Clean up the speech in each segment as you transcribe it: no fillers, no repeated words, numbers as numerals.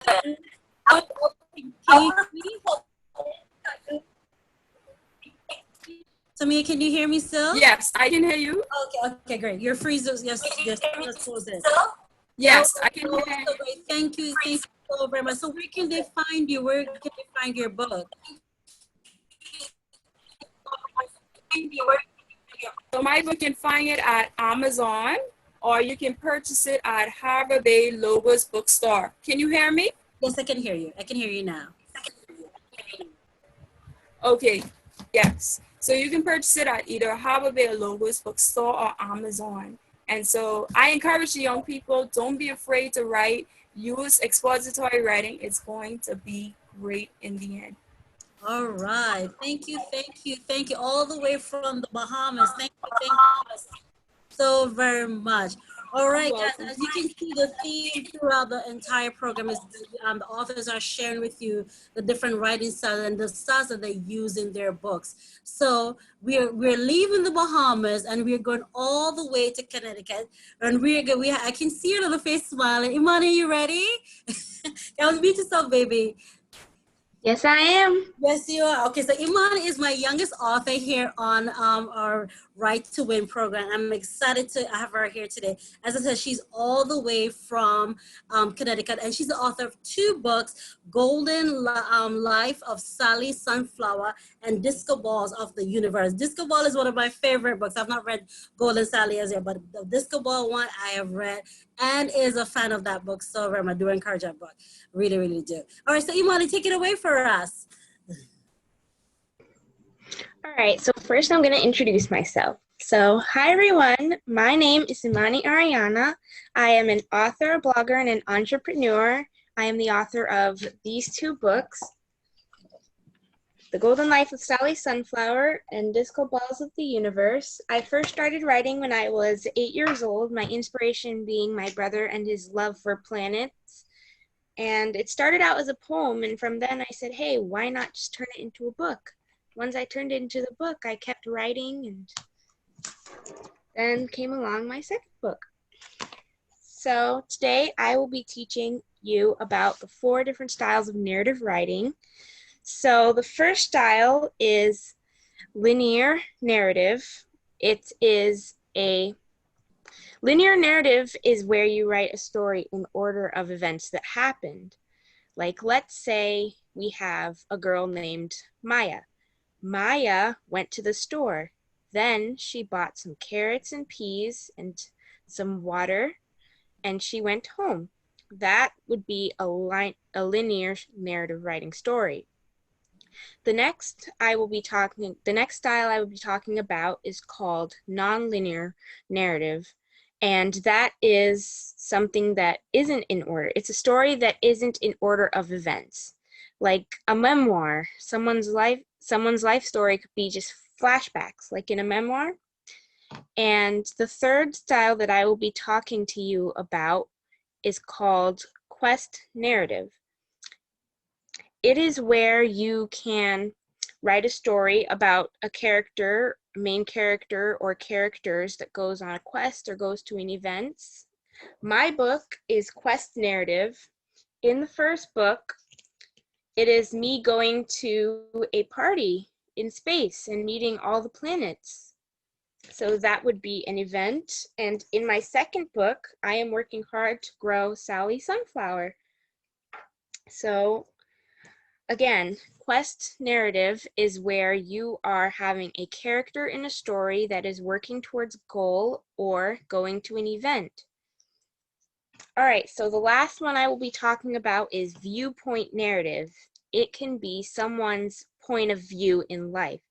Can you hear me? Tamia, can you hear me still? Yes, I can hear you. Okay, great. Your freeze is yes, let's close it. Yes, I can hear So you. great. Thank you so very much. So where can they find you? Where can they find your book? So my book, you can find it at Amazon, or you can purchase it at Harbor Bay Logos Bookstore. Can you hear me? Yes, I can hear you. I can hear you now. Okay, yes. So you can purchase it at either Harbor Bay Logos Bookstore or Amazon. And so I encourage the young people, don't be afraid to write. Use expository writing. It's going to be great in the end. All right. Thank you. All the way from the Bahamas. Thank you so very much. All You're right, guys, welcome. as you can see, the theme throughout the entire program is the authors are sharing with you the different writing styles and the styles that they use in their books. So we're leaving the Bahamas and we're going all the way to Connecticut, and we're good. I can see your little face smiling. Imani, you ready? That was beat yourself, baby. Yes, I am. Yes, you are. Okay, so Iman is my youngest author here on our Right to Win program. I'm excited to have her here today. As I said, she's all the way from Connecticut, and she's the author of two books, Life of Sally Sunflower and Disco Balls of the Universe. Disco Ball is one of my favorite books. I've not read Golden Sally as yet, but the Disco Ball one I have read and is a fan of that book so very much. I do encourage that book. Really, really do. All right, so Imani, take it away for us. All right, so first I'm going to introduce myself. So, hi everyone, my name is Imani Ariana. I am an author, a blogger, and an entrepreneur. I am the author of these two books, The Golden Life of Sally Sunflower and Disco Balls of the Universe. I first started writing when I was 8 years old, my inspiration being my brother and his love for planets. And it started out as a poem, and from then I said, hey, why not just turn it into a book? Once I turned it into the book, I kept writing, and then came along my second book. So today I will be teaching you about the 4 different styles of narrative writing. So the first style is linear narrative. Linear narrative is where you write a story in order of events that happened. Like, let's say we have a girl named Maya. Maya went to the store. Then she bought some carrots and peas and some water, and she went home. That would be a linear narrative writing story. The next style I will be talking about is called nonlinear narrative, and that is something that isn't in order. It's a story that isn't in order of events, like a memoir. Someone's life story could be just flashbacks, like in a memoir. And the third style that I will be talking to you about is called quest narrative. It is where you can write a story about a character, main character, or characters that goes on a quest or goes to an event. My book is quest narrative. In the first book, it is me going to a party in space and meeting all the planets. So that would be an event. And in my second book, I am working hard to grow Sally Sunflower. So again, quest narrative is where you are having a character in a story that is working towards a goal or going to an event. All right, so the last one I will be talking about is viewpoint narrative. It can be someone's point of view in life,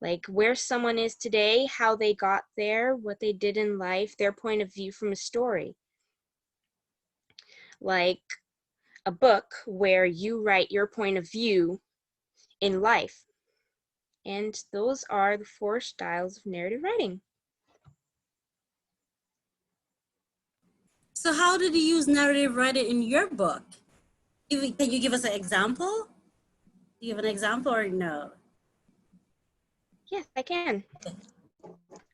like where someone is today, how they got there, what they did in life, their point of view from a story. Like a book where you write your point of view in life. And those are the 4 styles of narrative writing. So how did you use narrative writing in your book? Can you give us an example? Do you have an example or no? Yes, I can.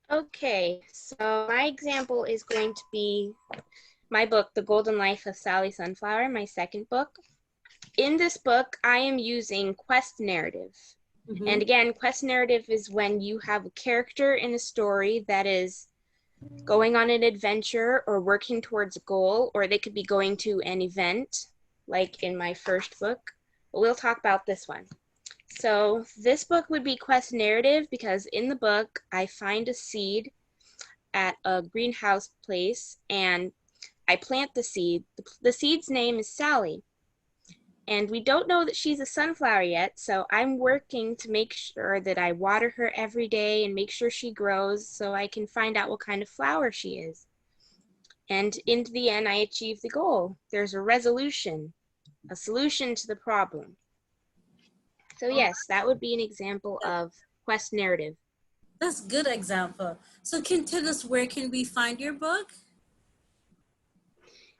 Okay, so my example is going to be my book, The Golden Life of Sally Sunflower, my second book. In this book, I am using quest narrative. And again, quest narrative is when you have a character in a story that is going on an adventure or working towards a goal, or they could be going to an event, like in my first book. But we'll talk about this one. So this book would be quest narrative because in the book, I find a seed at a greenhouse place and I plant the seed. The seed's name is Sally. And we don't know that she's a sunflower yet, so I'm working to make sure that I water her every day and make sure she grows so I can find out what kind of flower she is. And in the end, I achieve the goal. There's a resolution, a solution to the problem. So yes, that would be an example of quest narrative. That's a good example. So can you tell us where can we find your book?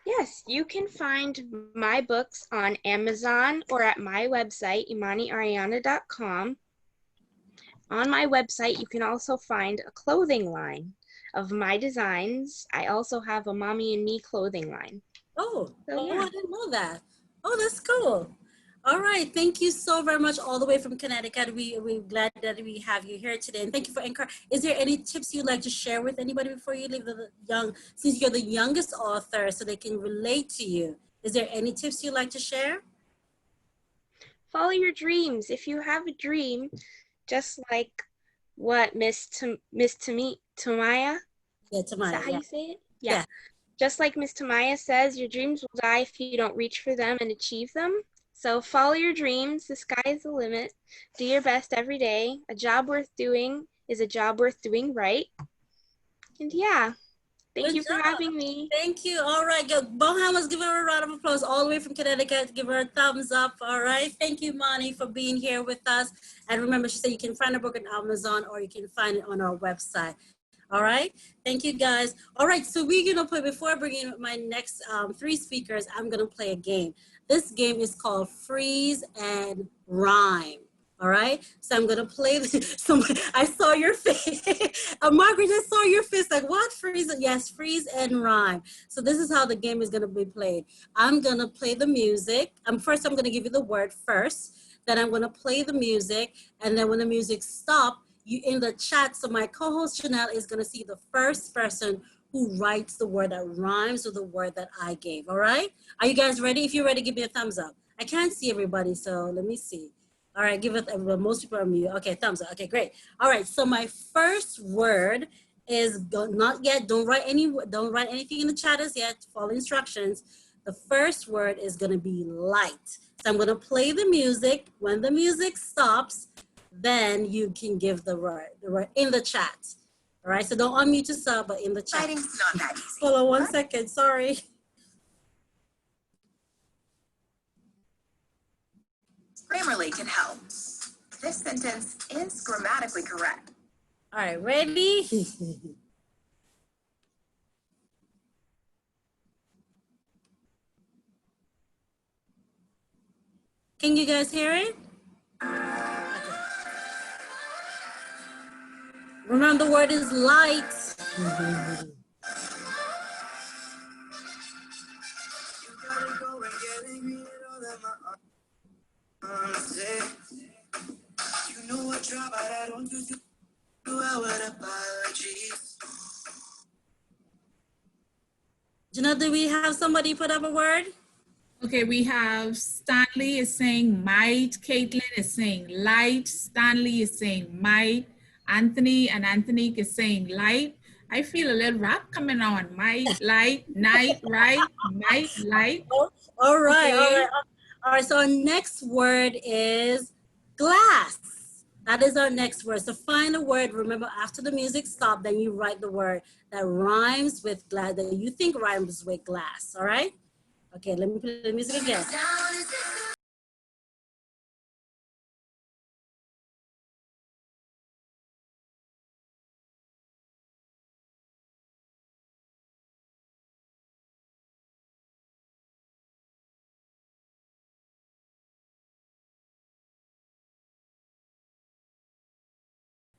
Yes, you can find my books on Amazon or at my website, imaniariana.com. On my website, you can also find a clothing line of my designs. I also have a Mommy and Me clothing line. Oh, So, yeah. I didn't know that. Oh, that's cool. All right. Thank you so very much all the way from Connecticut. We're glad that we have you here today. And thank you for encouraging. Is there any tips you'd like to share with anybody before you leave since you're the youngest author so they can relate to you? Is there any tips you'd like to share? Follow your dreams. If you have a dream, just like what Miss Tamaya, Yeah, is Tamaya. that how Yeah. you say it? Yeah. Just like Miss Tamaya says, your dreams will die if you don't reach for them and achieve them. So follow your dreams. The sky is the limit. Do your best every day. A job worth doing is a job worth doing right. And yeah, thank Good you for job. having me. Thank you. All right, good. Bohan, give her a round of applause all the way from Connecticut. Give her a thumbs up. All right. Thank you, Moni, for being here with us. And remember, she said you can find her book on Amazon or you can find it on our website. All right. Thank you, guys. All right. So we're going to play, before I bring in my next three speakers, I'm going to play a game. This game is called Freeze and Rhyme. All right, so I'm gonna play this. I saw your face. Margaret, I saw your face. Like, what? Freeze? Yes, freeze and rhyme. So this is how the game is gonna be played. I'm gonna play the music. First, I'm gonna give you the word first. Then I'm gonna play the music, and then when the music stops, you in the chat. So my co-host Chanel is gonna see the first person who writes the word that rhymes with the word that I gave. All right? Are you guys ready? If you're ready, give me a thumbs up. I can't see everybody, so let me see. All right, give it, most people are mute. Okay, thumbs up. Okay, great. All right, so my first word is not yet. Don't write anything in the chat as yet. Follow instructions. The first word is gonna be light. So I'm gonna play the music. When the music stops, then you can give the word in the chat. All right, so don't unmute yourself, but in the chat. Writing's not that easy. Hold on 1 second, sorry. Grammarly can help. This sentence is grammatically correct. All right, ready? Can you guys hear it? Okay. Remember, the word is light. Janelle, do we have somebody put up a word? Okay, we have Stanley is saying might, Caitlin is saying light, Stanley is saying might, Anthony and Anthony is saying light. I feel a little rap coming on. Might, light, night, right? Might, light. Oh, all right, Okay. all right. All right, so our next word is glass. That is our next word. So find a word, remember after the music stops, then you write the word that rhymes with glass, that you think rhymes with glass, all right? Okay, let me play the music again.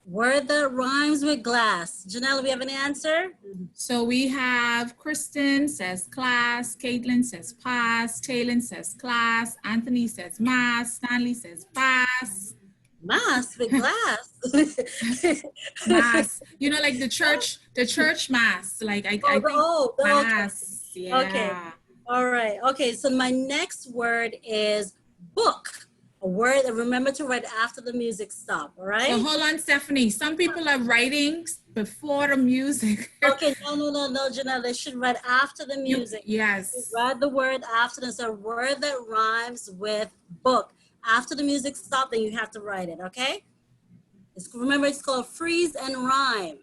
Word that rhymes with glass. Janelle, we have an answer? So we have Kristen says class, Caitlin says pass, Taylor says class, Anthony says mass, Stanley says pass. Mass with glass. Mass, you know, like the church mass. Like I think Okay. mass. Okay. Yeah. All right. Okay. So my next word is book. A word that remember to write after the music stop. All right. So hold on, Stephanie. Some people are writing before the music. Okay. No, Janelle. They should write after the music. Yes. Write the word after. There's a word that rhymes with book. After the music stop, then you have to write it. Okay. Remember, it's called freeze and rhyme.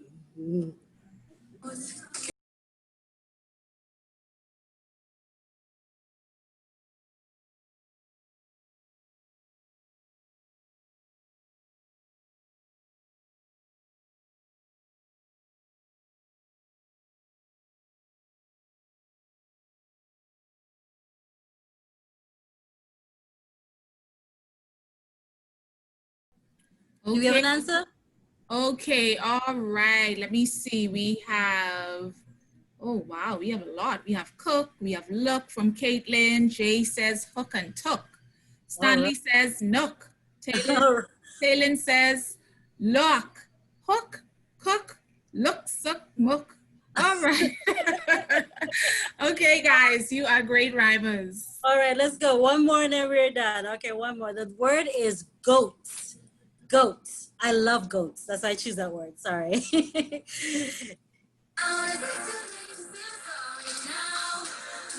Do we have an Okay. answer? Okay. All right. Let me see. We have, oh, wow. We have a lot. We have cook. We have look from Caitlin. Jay says hook and tuck. Stanley says nook. Taylor says lock. Hook, cook, look, suck, mook. All right. Okay, guys. You are great rhymers. All right, let's go. One more and then we're done. Okay, one more. The word is goats. Goats. I love goats. That's why I choose that word. Sorry.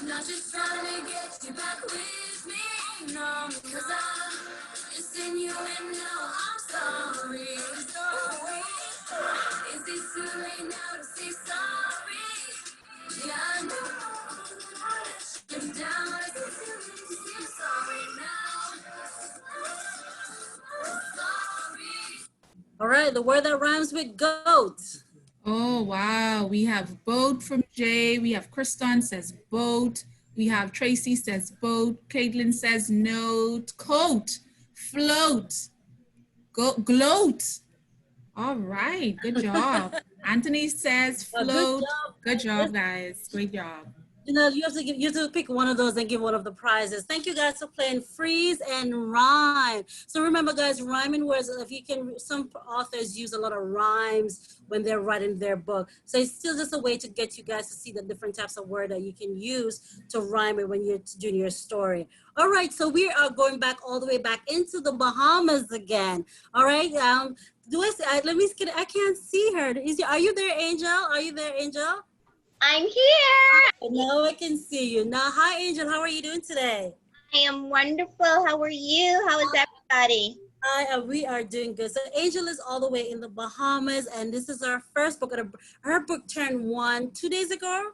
Not just trying to get you back with me, no, because I'm missing you and now I'm sorry. Is it too late now to say sorry? Yeah, I know. I'm down. Is it too late to say sorry now? Sorry. All right, the word that rhymes with goats. Oh, wow. We have boat from Jay. We have Kriston says boat. We have Tracy says boat. Caitlin says note. Coat. Float. Gloat. All right. Good job. Anthony says float. Good job, guys. Great job. You know, you have to pick one of those and give one of the prizes. Thank you guys for playing freeze and rhyme. So remember, guys, rhyming words, if you can, some authors use a lot of rhymes when they're writing their book. So it's still just a way to get you guys to see the different types of word that you can use to rhyme it when you're doing your story. All right, so we are going back all the way back into the Bahamas again. All right, do I see, let me get, I can't see her. Are you there, Angel? Are you there, Angel? I'm here. Now I can see you. Now, hi, Angel. How are you doing today? I am wonderful. How are you? How is everybody? We are doing good. So Angel is all the way in the Bahamas, and this is our first book. Her book turned 2 days ago?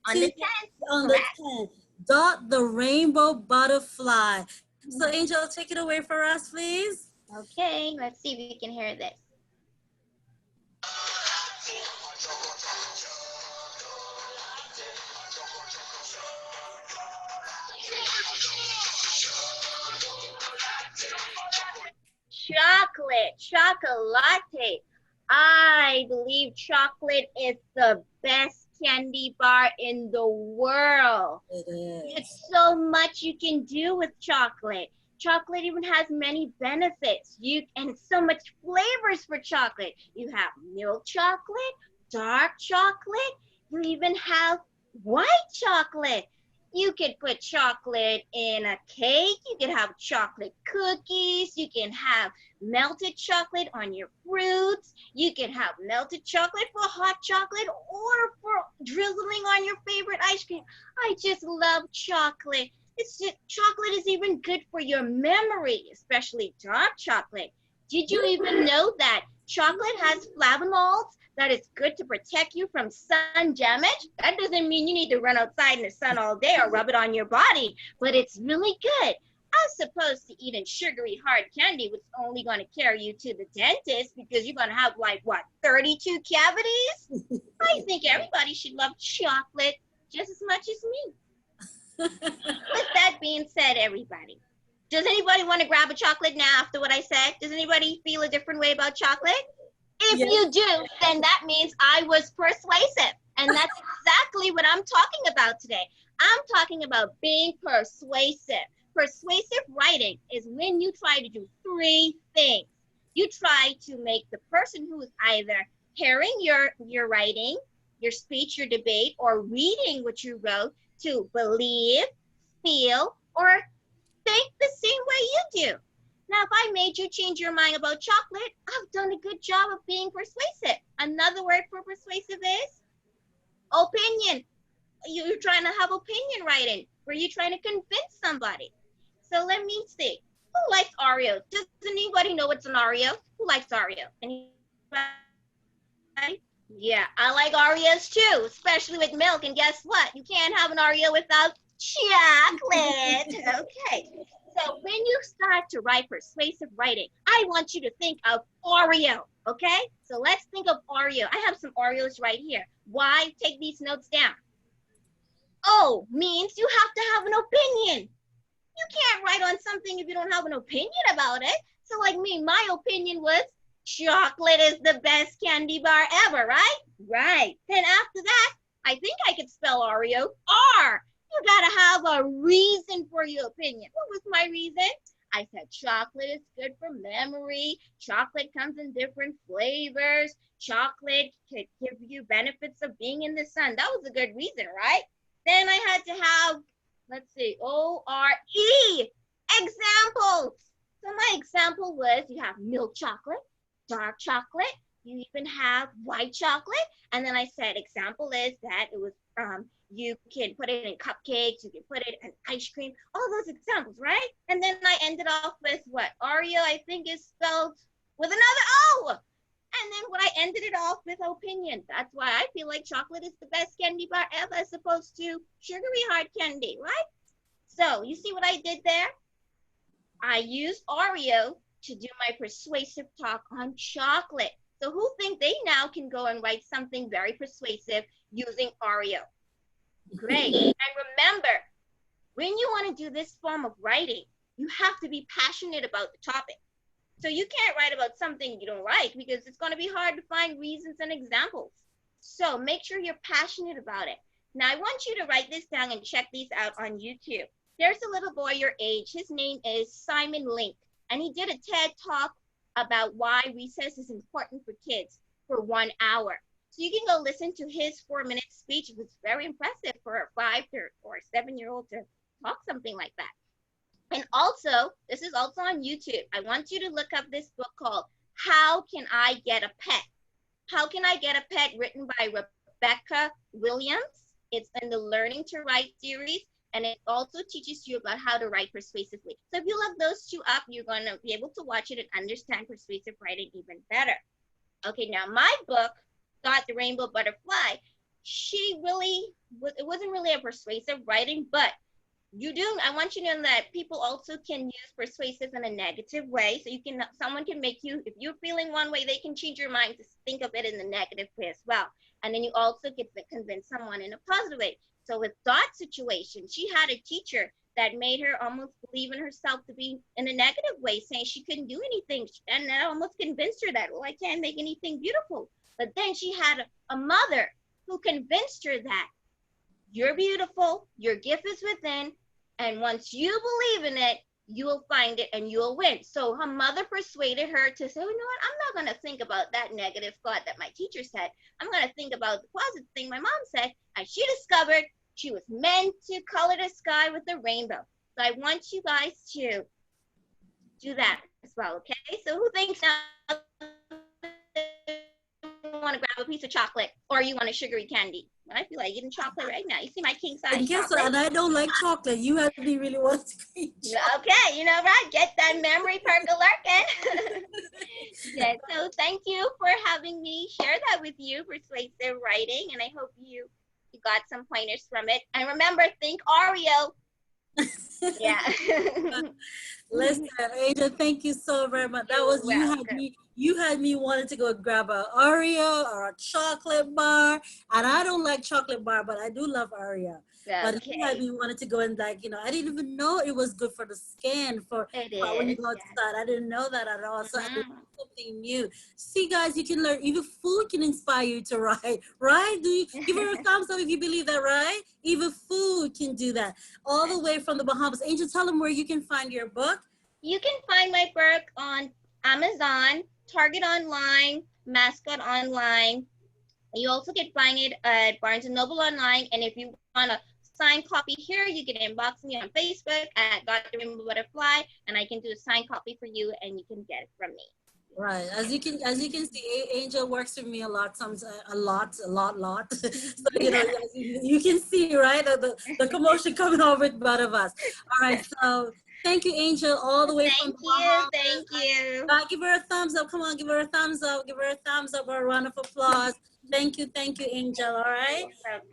On the 10th. On the 10th. Dot the Rainbow Butterfly. So Angel, take it away for us, please. Okay, let's see if we can hear this. Chocolate. I believe chocolate is the best candy bar in the world. It is. It's so much you can do with chocolate. Chocolate even has many benefits. And so much flavors for chocolate. You have milk chocolate, dark chocolate. You even have white chocolate. You could put chocolate in a cake. You could have chocolate cookies. You can have melted chocolate on your fruits. You can have melted chocolate for hot chocolate or for drizzling on your favorite ice cream. I just love chocolate. Chocolate is even good for your memory, especially dark chocolate. Did you even know that chocolate has flavonoids that is good to protect you from sun damage? That doesn't mean you need to run outside in the sun all day or rub it on your body, but it's really good. As opposed to eating sugary hard candy, which is only going to carry you to the dentist because you're going to have 32 cavities? I think everybody should love chocolate just as much as me. With that being said, everybody, does anybody want to grab a chocolate now after what I said? Does anybody feel a different way about chocolate? If Yes. you do, then that means I was persuasive. And that's exactly what I'm talking about today. I'm talking about being persuasive. Persuasive writing is when you try to do three things. You try to make the person who is either hearing your writing, your speech, your debate, or reading what you wrote to believe, feel, or think the same way you do. Now, if I made you change your mind about chocolate, I've done a good job of being persuasive. Another word for persuasive is opinion. You're trying to have opinion writing, where you're trying to convince somebody. So let me see. Who likes Oreo? Does anybody know what's an Oreo? Who likes Oreo? Anybody? Yeah, I like Oreos too, especially with milk. And guess what? You can't have an Oreo without chocolate. Okay. So when you start to write persuasive writing, I want you to think of Oreo. Okay? So let's think of Oreo. I have some Oreos right here. Why? Take these notes down. O means you have to have an opinion. You can't write on something if you don't have an opinion about it. So like me, my opinion was chocolate is the best candy bar ever, right? Right. Then after that, I think I could spell Oreo. R. You gotta have a reason for your opinion. What was my reason? I said chocolate is good for memory. Chocolate comes in different flavors. Chocolate could give you benefits of being in the sun. That was a good reason, right? Then I had to have, let's see, O-R-E, examples. So my example was you have milk chocolate, dark chocolate, you even have white chocolate. And then I said example is that it was, you can put it in cupcakes, you can put it in ice cream, all those examples, right? And then I ended off with what? Oreo, I think, is spelled with another O. And then what I ended it off with opinion. That's why I feel like chocolate is the best candy bar ever as opposed to sugary hard candy, right? So you see what I did there? I used Oreo to do my persuasive talk on chocolate. So who think they now can go and write something very persuasive using Oreo? Great. And remember, when you want to do this form of writing, you have to be passionate about the topic. So you can't write about something you don't like because it's going to be hard to find reasons and examples. So make sure you're passionate about it. Now I want you to write this down and check these out on YouTube. There's a little boy your age. His name is Simon Link, and he did a TED talk about why recess is important for kids for 1 hour. So you can go listen to his 4-minute speech. It was very impressive for a 5 or 7-year-old to talk something like that. And also, this is also on YouTube. I want you to look up this book called How Can I Get a Pet? How Can I Get a Pet? Written by Rebecca Williams. It's in the Learning to Write series, and it also teaches you about how to write persuasively. So if you look those two up, you're going to be able to watch it and understand persuasive writing even better. Okay, now my book, Dot the Rainbow Butterfly, it wasn't really a persuasive writing, but I want you to know that people also can use persuasive in a negative way. So someone can make you, if you're feeling one way, they can change your mind to think of it in the negative way as well. And then you also get to convince someone in a positive way. So with Dot's situation, she had a teacher that made her almost believe in herself to be in a negative way, saying she couldn't do anything. And that almost convinced her that, well, I can't make anything beautiful. But then she had a mother who convinced her that you're beautiful, your gift is within, and once you believe in it, you will find it and you'll win. So her mother persuaded her to say, you know what, I'm not going to think about that negative thought that my teacher said. I'm going to think about the positive thing my mom said. And she discovered she was meant to color the sky with a rainbow. So I want you guys to do that as well, okay? So who thinks now you want to grab a piece of chocolate or you want a sugary candy? I feel like eating chocolate right now. You see my king size chocolate? And I don't like chocolate. You have me really want to eat chocolate. Okay, you know, right? Get that memory perk-a-lurkin'. Yeah, so thank you for having me share that with you, persuasive writing, and I hope you got some pointers from it. And remember, think Oreo. Yeah. Listen, Angel, thank you so very much. That was you had me wanting to go grab a Oreo or a chocolate bar. And I don't like chocolate bar, but I do love Oreo. But you had Okay. me wanted to go and like, I didn't even know it was good for the skin It when you is. go outside. I didn't know that at all. So I learned Mhm. something new. See, guys, you can learn. Even food can inspire you to write, right? Do you give her a thumbs up if you believe that, right? Even food can do that. All the way from the Bahamas. Angel, tell them where you can find your book. You can find my book on Amazon, Target Online, Mascot Online. You also can find it at Barnes and Noble Online. And if you want a signed copy here, you can inbox me on Facebook at Got the Rainbow Butterfly, and I can do a signed copy for you, and you can get it from me. Right. As you can see, Angel works with me a lot, a lot. So you can see, right, the commotion coming on with both of us. All right. So thank you, Angel, all the way from Thank the you. Bahamas. Thank you. Give her a thumbs up. Come on, give her a thumbs up. Give her a thumbs up or a round of applause. Thank you, Angel. All right.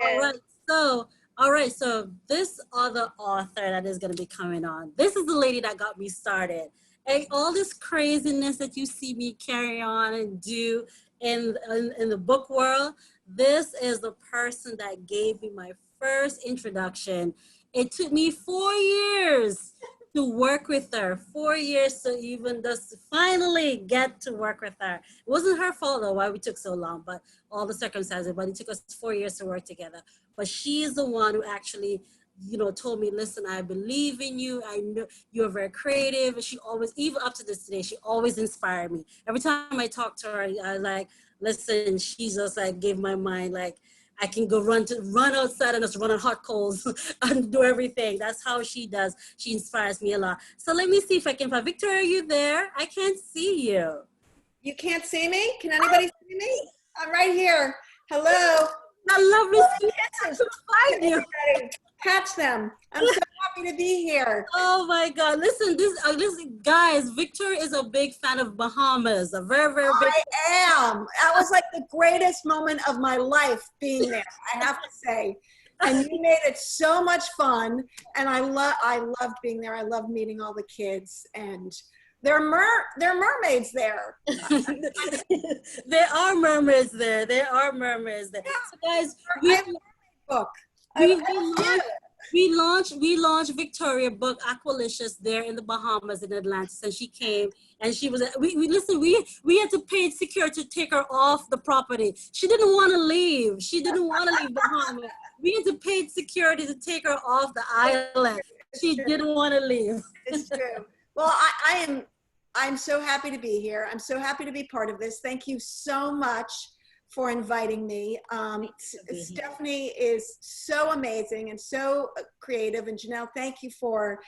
All right. So, all right. So this other author that is going to be coming on. This is the lady that got me started. And all this craziness that you see me carry on and do in the book world. This is the person that gave me my first introduction. It took me 4 years to work with her, 4 years to even just finally get to work with her. It wasn't her fault though why we took so long, but all the circumstances, but it took us 4 years to work together. But she is the one who actually, told me, listen, I believe in you. I know you're very creative. And she always, even up to this day, she always inspired me. Every time I talk to her, I like, listen, she just like gave my mind like, I can go run outside and just run on hot coals and do everything. That's how she does. She inspires me a lot. So let me see if I can find Victoria. Are you there? I can't see you. You can't see me? Can anybody see me? I'm right here. Hello. That lovely speech. I Kisses. couldn't find you. Catch them. I'm so happy to be here. Oh my God! Listen, listen, guys. Victoria is a big fan of Bahamas. A very, very big. I am. That was like the greatest moment of my life being there, I have to say. And you made it so much fun. And I loved being there. I loved meeting all the kids. And there are mermaids there. There are mermaids there. There are mermaids there. Yeah. So guys, I have a mermaid book. we launched Victoria book Aqualicious there in the Bahamas in Atlantis, and she came and she was we had to pay security to take her off the property. She didn't want to leave. She didn't want to leave Bahamas. We had to pay security to take her off the island. She didn't want to leave. It's true. Well, I'm so happy to be here. I'm so happy to be part of this. Thank you so much for inviting me. Stephanie is so amazing and so creative. And Janelle, thank you for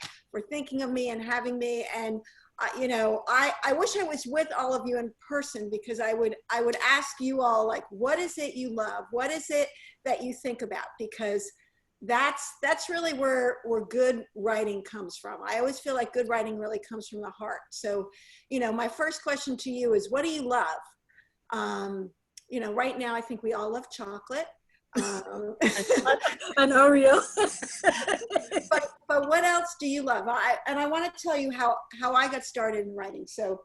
thinking of me and having me. And I wish I was with all of you in person, because I would ask you all, like, what is it you love? What is it that you think about? Because that's really where good writing comes from. I always feel like good writing really comes from the heart. So, my first question to you is, what do you love? Right now, I think we all love chocolate. An Oreo. but what else do you love? I want to tell you how I got started in writing. So,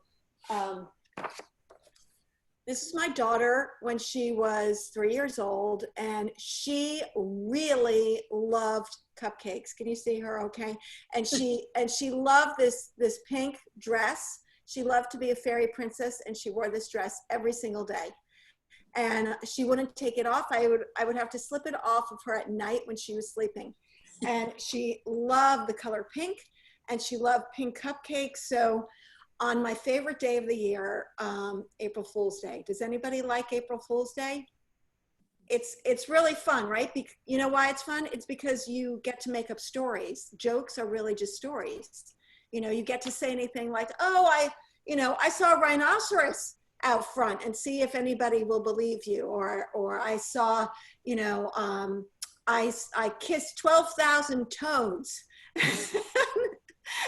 this is my daughter when she was 3 years old, and she really loved cupcakes. Can you see her okay? And she loved this pink dress. She loved to be a fairy princess, and she wore this dress every single day. And she wouldn't take it off. I would have to slip it off of her at night when she was sleeping. And she loved the color pink, and she loved pink cupcakes. So on my favorite day of the year, April Fool's Day. Does anybody like April Fool's Day? It's really fun, right? You know why it's fun? It's because you get to make up stories. Jokes are really just stories. You get to say anything like, oh, I saw a rhinoceros out front, and see if anybody will believe you. Or I saw, I kissed 12,000 toads.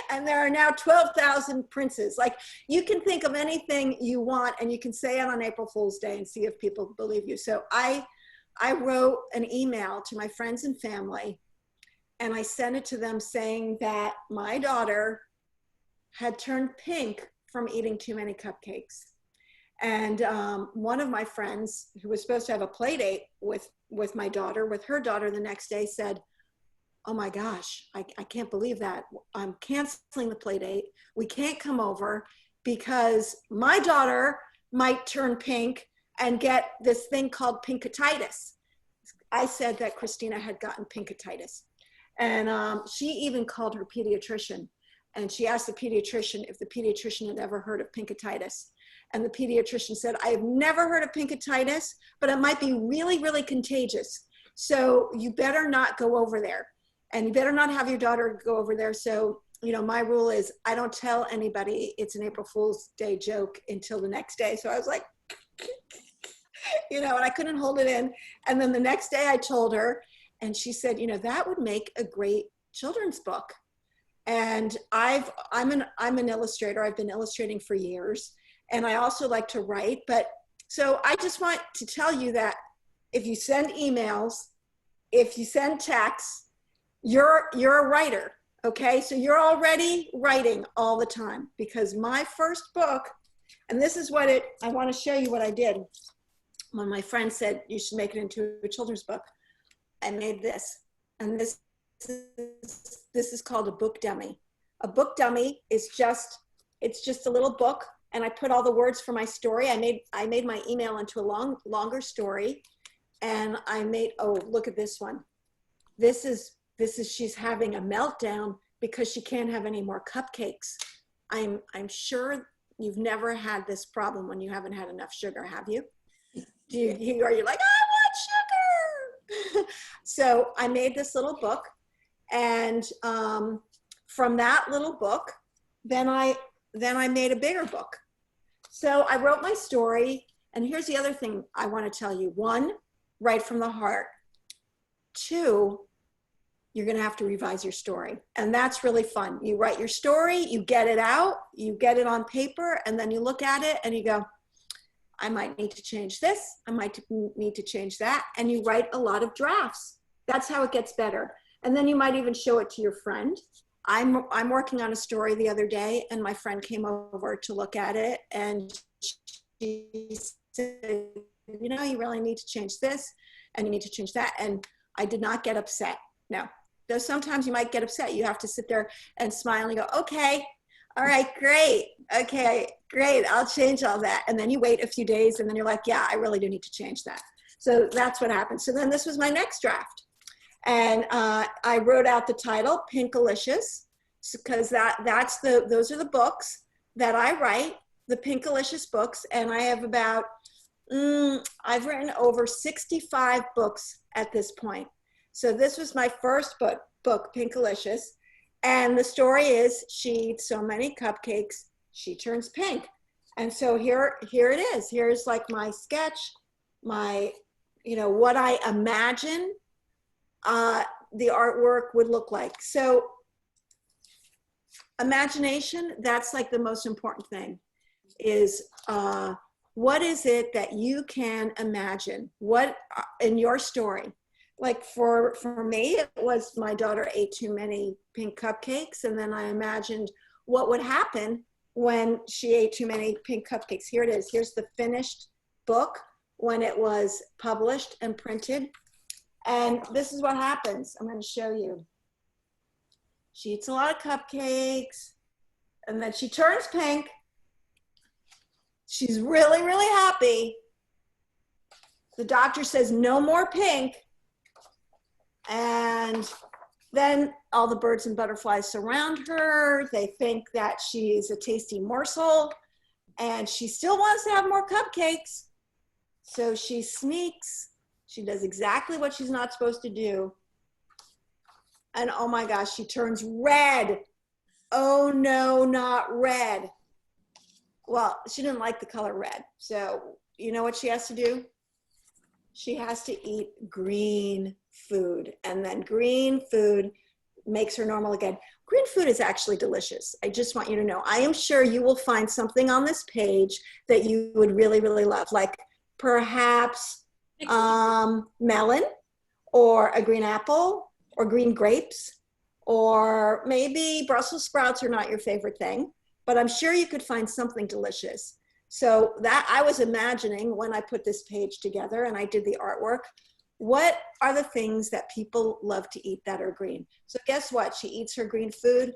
And there are now 12,000 princes. Like, you can think of anything you want, and you can say it on April Fool's Day and see if people believe you. So I wrote an email to my friends and family, and I sent it to them saying that my daughter had turned pink from eating too many cupcakes. And one of my friends who was supposed to have a play date with my daughter, with her daughter the next day, said, oh my gosh, I can't believe that. I'm canceling the play date. We can't come over because my daughter might turn pink and get this thing called pinkatitis. I said that Christina had gotten pinkatitis. And she even called her pediatrician. And she asked the pediatrician if the pediatrician had ever heard of pinkatitis. And the pediatrician said, I have never heard of pinkatitis, but it might be really, really contagious. So you better not go over there. And you better not have your daughter go over there. So, you know, my rule is I don't tell anybody it's an April Fool's Day joke until the next day. So I was like, you know, and I couldn't hold it in. And then the next day I told her, and she said, you know, that would make a great children's book. And I'm an illustrator. I've been illustrating for years. And I also like to write. But so I just want to tell you that if you send emails, if you send texts, you're a writer, okay? So you're already writing all the time, because my first book, and this is what I want to show you what I did. When my friend said you should make it into a children's book, I made this. And this is called a book dummy. A book dummy is it's just a little book, and I put all the words for my story. I made my email into a longer story, and I made, oh, look at this one. This is she's having a meltdown because she can't have any more cupcakes. I'm sure you've never had this problem when you haven't had enough sugar, have you? Are you like, I want sugar? So I made this little book, and from that little book, then I made a bigger book. So I wrote my story, and here's the other thing I want to tell you. One, write from the heart. Two, you're going to have to revise your story. And that's really fun. You write your story, you get it out, you get it on paper, and then you look at it and you go, I might need to change this. I might need to change that. And you write a lot of drafts. That's how it gets better. And then you might even show it to your friend. I'm working on a story the other day, and my friend came over to look at it, and she said, you know, you really need to change this, and you need to change that. And I did not get upset. No. Though sometimes you might get upset. You have to sit there and smile and go, okay, all right, great. Okay, great. I'll change all that. And then you wait a few days, and then you're like, yeah, I really do need to change that. So that's what happened. So then this was my next draft. And I wrote out the title, Pinkalicious, because those are the books that I write, the Pinkalicious books. And I have about, I've written over 65 books at this point. So this was my first book, Pinkalicious. And the story is she eats so many cupcakes, she turns pink. And so here it is. Here's like my sketch, my, you know, what I imagine the artwork would look like. So imagination, that's like the most important thing, is what is it that you can imagine? What in your story? Like for me, it was my daughter ate too many pink cupcakes, and then I imagined what would happen when she ate too many pink cupcakes. Here it is. Here's the finished book when it was published and printed. And this is what happens. I'm going to show you. She eats a lot of cupcakes, and then she turns pink. She's really, really happy. The doctor says no more pink. And then all the birds and butterflies surround her. They think that she's a tasty morsel, and she still wants to have more cupcakes. So she sneaks. She does exactly what she's not supposed to do. And oh my gosh, she turns red. Oh no, not red. Well, she didn't like the color red. So you know what she has to do? She has to eat green food. And then green food makes her normal again. Green food is actually delicious. I just want you to know. I am sure you will find something on this page that you would really, really love. Like perhaps melon, or a green apple, or green grapes, or maybe Brussels sprouts are not your favorite thing. but I'm sure you could find something delicious. So that I was imagining when I put this page together and I did the artwork, what are the things that people love to eat that are green? So guess what? She eats her green food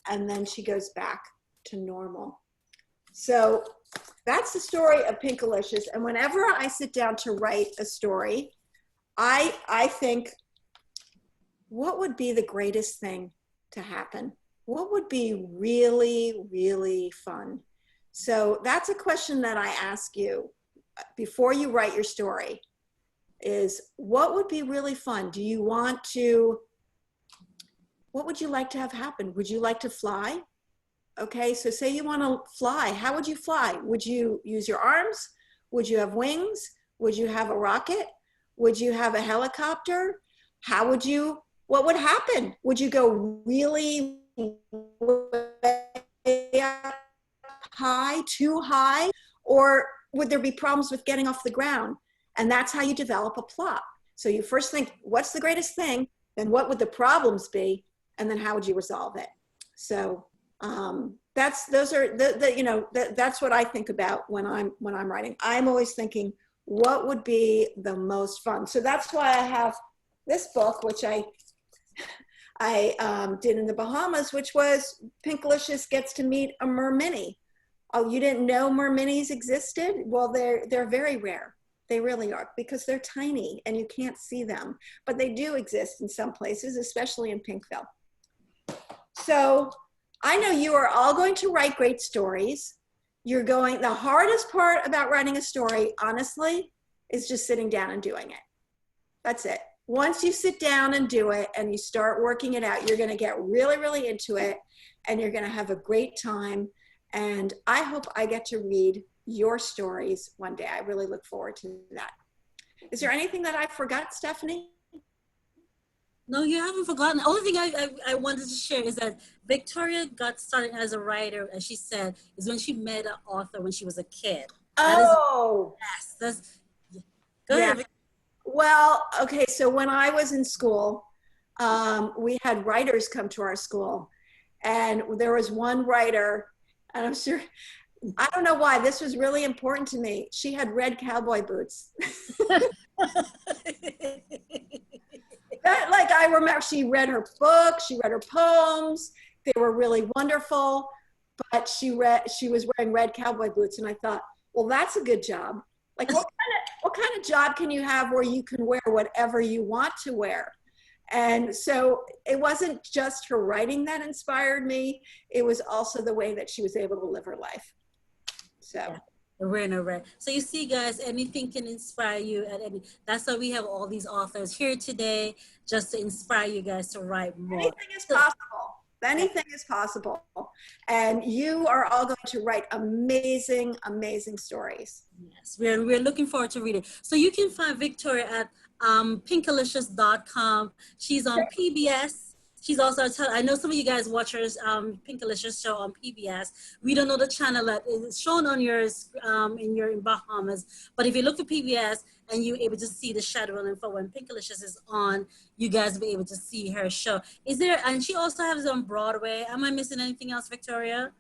and then she goes back to normal. So that's the story of Pinkalicious. And whenever I sit down to write a story, I think, what would be the greatest thing to happen? What would be really, really fun? So that's a question that I ask you before you write your story is, what would be really fun? Do you want to, what would you like to have happen? Would you like to fly? Okay, so say you want to fly. How would you fly? Would you use your arms? Would you have wings? Would you have a rocket? Would you have a helicopter? How would you, what would happen? Would you go really way up high, too high? Or would there be problems with getting off the ground? And that's how you develop a plot. So you first think, what's the greatest thing? Then what would the problems be? And then how would you resolve it? So that's what I think about when I'm writing. I'm always thinking, what would be the most fun? So that's why I have this book, which I did in the Bahamas, which was Pinkalicious Gets to Meet a Mermini. Oh, you didn't know merminis existed? Well, they're very rare. They really are, because they're tiny and you can't see them, but they do exist in some places, especially in Pinkville. So I know you are all going to write great stories. The hardest part about writing a story, honestly, is just sitting down and doing it. That's it. Once you sit down and do it and you start working it out, you're going to get really, really into it and you're going to have a great time. And I hope I get to read your stories one day. I really look forward to that. Is there anything that I forgot, Stephanie? No, you haven't forgotten. The only thing I wanted to share is that Victoria got started as a writer, as she said, is when she met an author when she was a kid. Oh, Go ahead. Well, okay, so when I was in school, we had writers come to our school, and there was one writer, and I'm sure, I don't know why, this was really important to me. She had red cowboy boots. I remember she read her books, she read her poems. They were really wonderful, but she was wearing red cowboy boots, and I thought, well, that's a good job. Like, what kind of job can you have where you can wear whatever you want to wear? And so it wasn't just her writing that inspired me. It was also the way that she was able to live her life. So. Yeah. Right. So you see, guys, anything can inspire you at any. That's why we have all these authors here today, just to inspire you guys to write more. Anything is possible. Anything is possible. And you are all going to write amazing, amazing stories. Yes, we're looking forward to reading. So you can find Victoria at pinkalicious.com. She's on PBS. She's also, I know some of you guys watch her Pinkalicious show on PBS. We don't know the channel that is shown on yours in Bahamas, but if you look for PBS and you're able to see the schedule and for when Pinkalicious is on, you guys will be able to see her show. And she also has it on Broadway. Am I missing anything else, Victoria?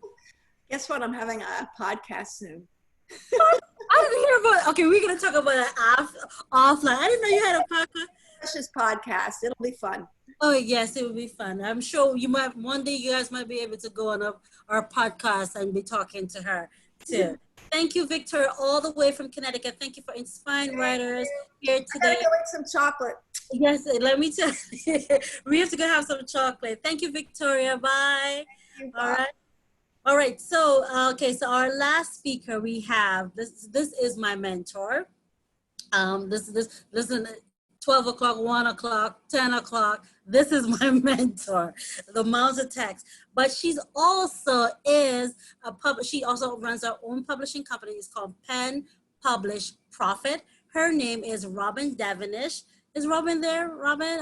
Guess what? I'm having a podcast soon. I didn't hear about. Okay, we're gonna talk about that offline. I didn't know you had a podcast. Pinkalicious podcast. It'll be fun. Oh yes, it will be fun. I'm sure you might one day. You guys might be able to go on our podcast and be talking to her too. Thank you, Victoria, all the way from Connecticut. Thank you for inspiring writers here today. I gotta go eat some chocolate. Yes, let me tell you, we have to go have some chocolate. Thank you, Victoria. Bye. All right. So, so our last speaker we have, this is my mentor. This is 12 o'clock, 1 o'clock, 10 o'clock. This is my mentor, the Mountain Text. But she also runs her own publishing company. It's called Pen Publish Profit. Her name is Robin Devenish. Is Robin there? Robin,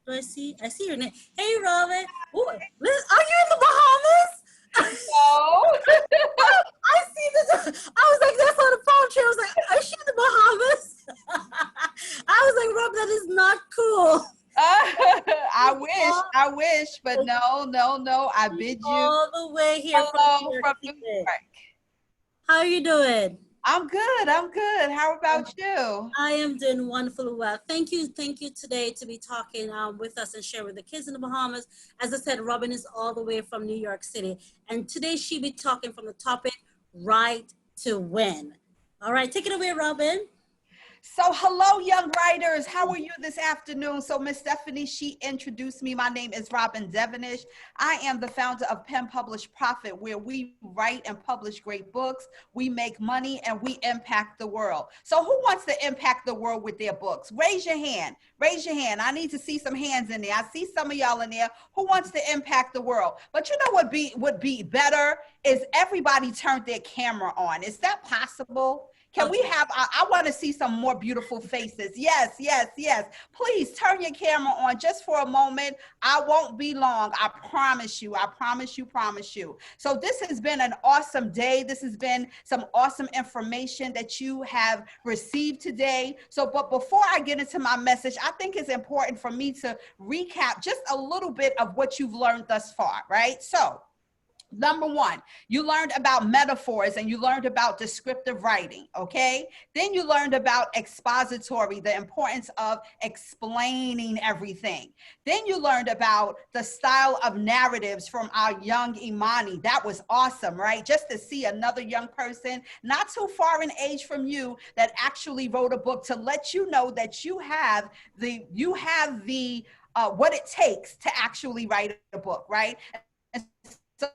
do I see your name? Hey, Robin. Ooh, are you in the Bahamas? No. I see this. I was like, that's on the phone tree. I was like, is she in the Bahamas? I was like, Rob, that is not cool. I wish, but no. I bid you All the way here from hello New York from New City. York. How are you doing? I'm good. I'm good. How about you? I am doing wonderfully well. Thank you today to be talking with us and share with the kids in the Bahamas. As I said, Robin is all the way from New York City. And today she'll be talking from the topic, right to win. All right, take it away, Robin. So hello, young writers. How are you this afternoon? So Miss Stephanie, she introduced me. My name is Robin Devonish. I am the founder of Pen Publish Profit, where we write and publish great books. We make money and we impact the world. So who wants to impact the world with their books? Raise your hand. Raise your hand. I need to see some hands in there. I see some of y'all in there. Who wants to impact the world? But you know what would be better is everybody turned their camera on. Is that possible? Can we have, I want to see some more beautiful faces. Yes, yes, yes. Please turn your camera on just for a moment. I won't be long. I promise you. I promise you, promise you. So this has been an awesome day. This has been some awesome information that you have received today. So, but before I get into my message, I think it's important for me to recap just a little bit of what you've learned thus far, right? So, number one, you learned about metaphors and you learned about descriptive writing, okay? Then you learned about expository, the importance of explaining everything. Then you learned about the style of narratives from our young Imani. That was awesome, right? Just to see another young person, not too far in age from you, that actually wrote a book to let you know that you have the what it takes to actually write a book, right? So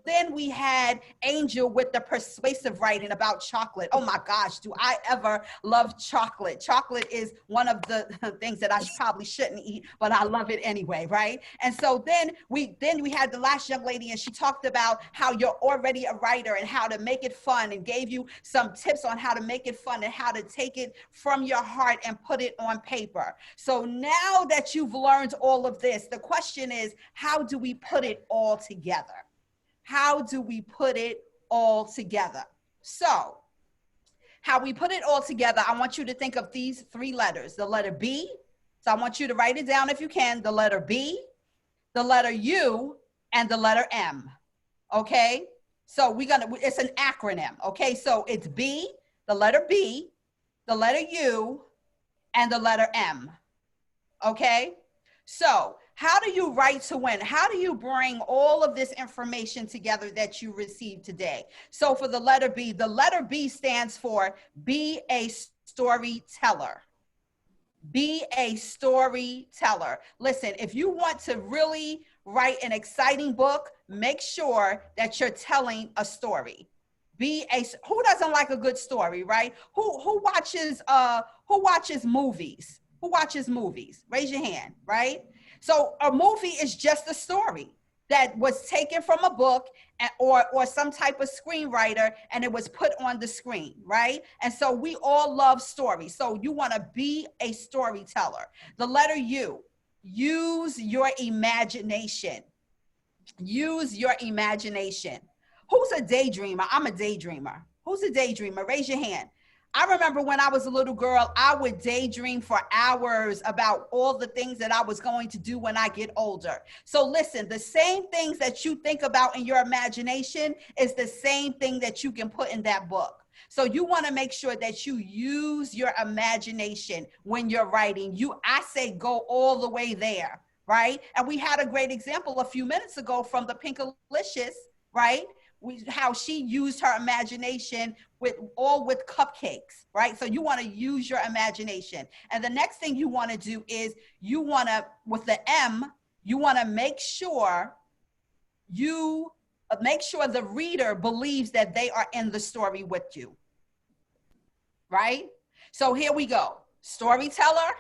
then we had Angel with the persuasive writing about chocolate. Oh my gosh, do I ever love chocolate? Chocolate is one of the things that I probably shouldn't eat, but I love it anyway, right? And so then we had the last young lady, and she talked about how you're already a writer and how to make it fun, and gave you some tips on how to make it fun and how to take it from your heart and put it on paper. So now that you've learned all of this, the question is, how do we put it all together? How do we put it all together? So, how we put it all together, I want you to think of these three letters. The letter B, so I want you to write it down if you can. The letter B, the letter U, and the letter M, okay? So it's an acronym, okay? So it's B, the letter B, the letter U, and the letter M, okay? So how do you write to win? How do you bring all of this information together that you received today? So for the letter B stands for be a storyteller. Be a storyteller. Listen, if you want to really write an exciting book, make sure that you're telling a story. Who doesn't like a good story, right? Who watches movies? Who watches movies? Raise your hand, right? So a movie is just a story that was taken from a book or some type of screenwriter, and it was put on the screen, right? And so we all love stories. So you want to be a storyteller. The letter U, use your imagination. Use your imagination. Who's a daydreamer? I'm a daydreamer. Who's a daydreamer? Raise your hand. I remember when I was a little girl, I would daydream for hours about all the things that I was going to do when I get older. So listen, the same things that you think about in your imagination is the same thing that you can put in that book. So you want to make sure that you use your imagination when you're writing. I say go all the way there, right? And we had a great example a few minutes ago from the Pinkalicious, right? How she used her imagination with cupcakes, right? So you want to use your imagination. And the next thing you want to do is with the M, you want to make sure the reader believes that they are in the story with you, right? So here we go. Storyteller,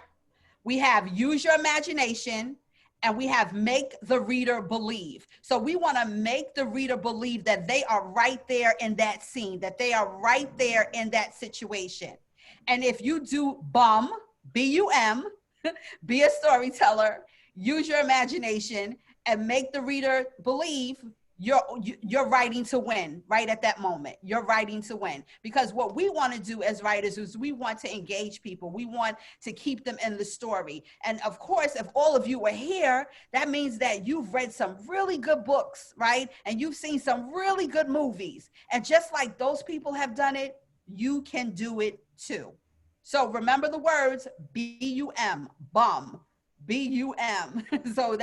we have use your imagination, and we have make the reader believe. So we want to make the reader believe that they are right there in that scene, that they are right there in that situation. And if you do BUM, B-U-M, be a storyteller, use your imagination, and make the reader believe, you're writing to win right at that moment. You're writing to win, because what we want to do as writers is we want to engage people. We want to keep them in the story. And of course, if all of you are here, that means that you've read some really good books, right? And you've seen some really good movies. And just like those people have done it, you can do it too. So remember the words BUM, bum. BUM. So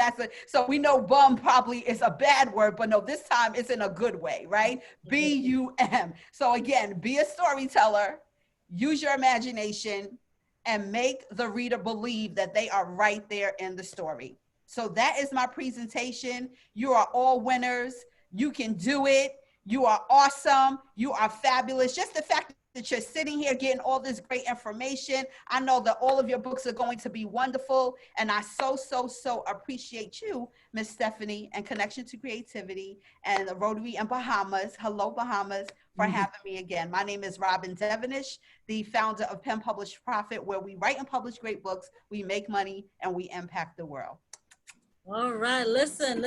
so we know bum probably is a bad word, but no, this time it's in a good way, right? BUM. So again, be a storyteller, use your imagination, and make the reader believe that they are right there in the story. So that is my presentation. You are all winners. You can do it. You are awesome. You are fabulous. Just the fact that you're sitting here getting all this great information. I know that all of your books are going to be wonderful. And I so appreciate you, Miss Stephanie, and Connection to Creativity and the Rotary and Bahamas. Hello, Bahamas, for having me again. My name is Robin Devenish, the founder of Pen Publish Profit, where we write and publish great books, we make money, and we impact the world. All right, listen.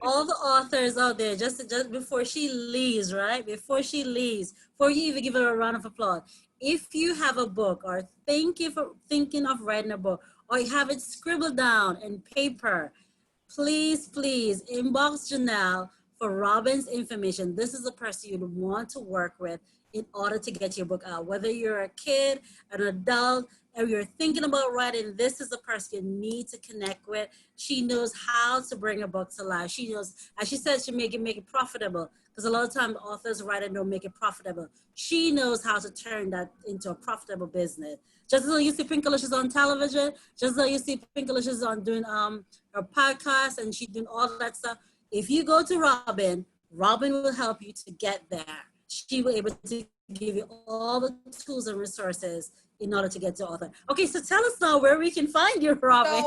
All the authors out there, just before she leaves, right? Before you even give her a round of applause, if you have a book or thinking of writing a book, or you have it scribbled down in paper, please inbox Janelle for Robin's information. This is the person you'd want to work with in order to get your book out. Whether you're a kid, an adult, or you're thinking about writing, this is the person you need to connect with. She knows how to bring a book to life. She knows, as she said, she make it profitable. Because a lot of times authors write and don't make it profitable. She knows how to turn that into a profitable business. Just as you see Pinkalicious on television, just as you see Pinkalicious on doing her podcast, and she's doing all that stuff. If you go to Robin will help you to get there. She will be able to give you all the tools and resources in order to get to author. Okay, so tell us now where we can find you, Robin.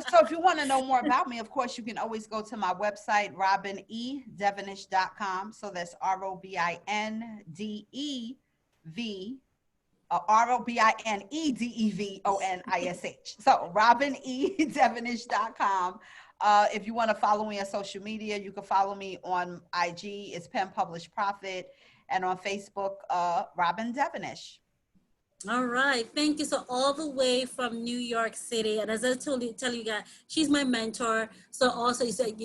So if you want to know more about me, of course, you can always go to my website, robinedevenish.com. So that's ROBINEDEVONISH. So robinedevenish.com. If you want to follow me on social media, you can follow me on IG. It's Pen Publish Profit. And on Facebook, Robin Devenish. All right, thank you. So all the way from New York City, and as I tell you guys, she's my mentor. So also, you said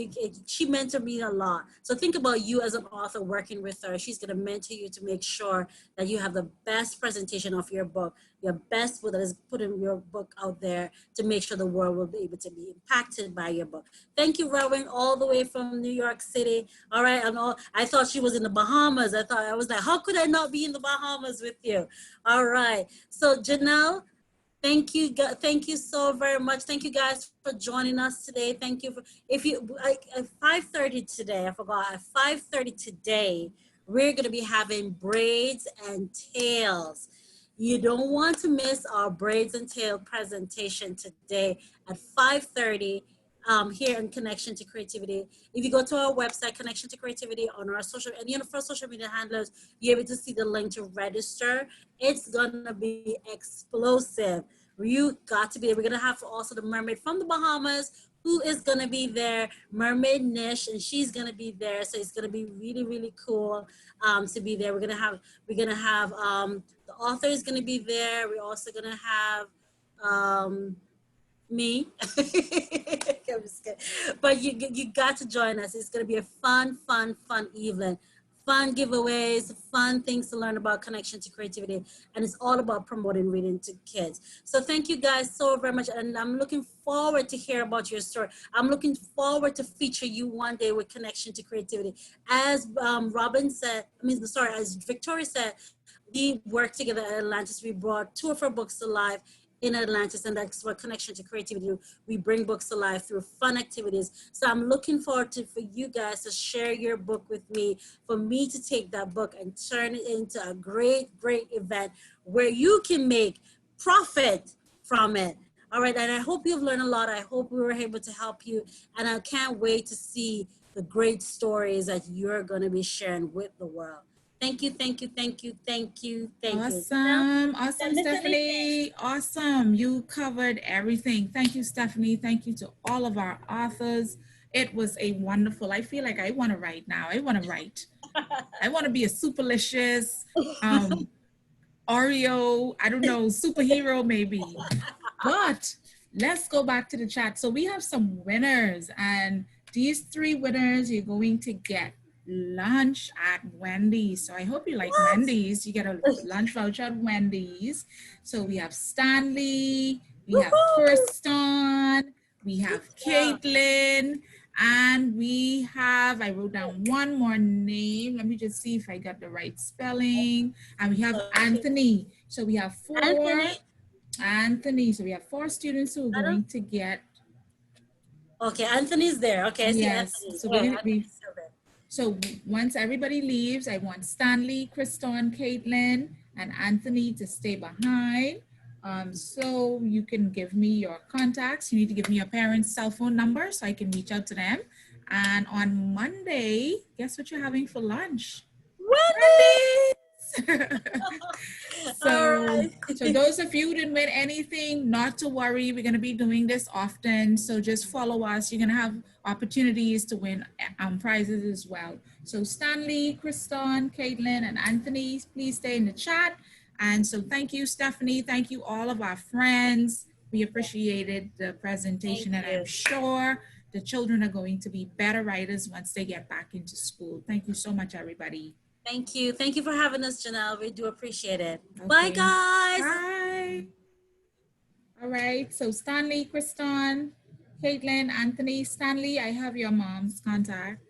she mentored me a lot. So think about you as an author working with her. She's gonna mentor you to make sure that you have the best presentation of your book, your best book that is putting your book out there to make sure the world will be able to be impacted by your book. Thank you, Robin, all the way from New York City. All right, I thought she was in the Bahamas. I was like, how could I not be in the Bahamas with you? All right. So Janelle, thank you so very much. Thank you guys for joining us today. Thank you at 5:30 today. I forgot at 5:30 today we're gonna be having braids and tails. You don't want to miss our braids and tail presentation today at 5:30. Here in Connection to Creativity. If you go to our website, Connection to Creativity, on our for social media handlers, you're able to see the link to register. It's gonna be explosive. You got to be there. We're gonna have also the mermaid from the Bahamas who is gonna be there, Mermaid Nish, and she's gonna be there. So it's gonna be really cool to be there. We're gonna have the author is gonna be there. We're also gonna have me. I'm just kidding. But you got to join us. It's going to be a fun evening. Fun giveaways, fun things to learn about Connection to Creativity. And it's all about promoting reading to kids. So thank you guys so very much. And I'm looking forward to hear about your story. I'm looking forward to feature you one day with Connection to Creativity. As as Victoria said, we worked together at Atlantis. We brought 2 of her books to life in Atlantis, and that's what Connection to Creativity. We bring books to life through fun activities. So I'm looking forward for you guys to share your book with me, for me to take that book and turn it into a great event where you can make profit from it. All right, and I hope you've learned a lot. I hope we were able to help you, and I can't wait to see the great stories that you're going to be sharing with the world. Thank you. Awesome, Stephanie. Awesome. You covered everything. Thank you, Stephanie. Thank you to all of our authors. It was a wonderful, I feel like I want to write now. I want to write. I want to be a superlicious Oreo, I don't know, superhero maybe. But let's go back to the chat. So we have some winners, and these 3 winners, you're going to get lunch at Wendy's. So I hope you like Wendy's. You get a lunch voucher at Wendy's. So we have Stanley, we have Kirsten, we have Caitlin, and we have, I wrote down one more name. Let me just see if I got the right spelling. And we have Anthony. So we have 4. Anthony. So we have 4 students who are going to get. Okay, Anthony's there. Okay, I see Yes. Anthony. So Yeah, we're gonna be. Anthony's still there. So once everybody leaves, I want Stanley, Kriston, Caitlin, and Anthony to stay behind. So you can give me your contacts. You need to give me your parents' cell phone number so I can reach out to them. And on Monday, guess what you're having for lunch? Wendy's! So, so those of you who didn't win anything, not to worry. We're going to be doing this often. So just follow us. You're going to have opportunities to win prizes as well. So Stanley, Kriston, Caitlin, and Anthony, please stay in the chat. And so thank you, Stephanie. Thank you, all of our friends. We appreciated the presentation, and I'm sure the children are going to be better writers once they get back into school. Thank you so much, everybody. Thank you. Thank you for having us, Janelle. We do appreciate it. Okay. Bye, guys. Bye. All right. So Stanley, Kriston, Caitlin, Anthony, Stanley, I have your mom's contact.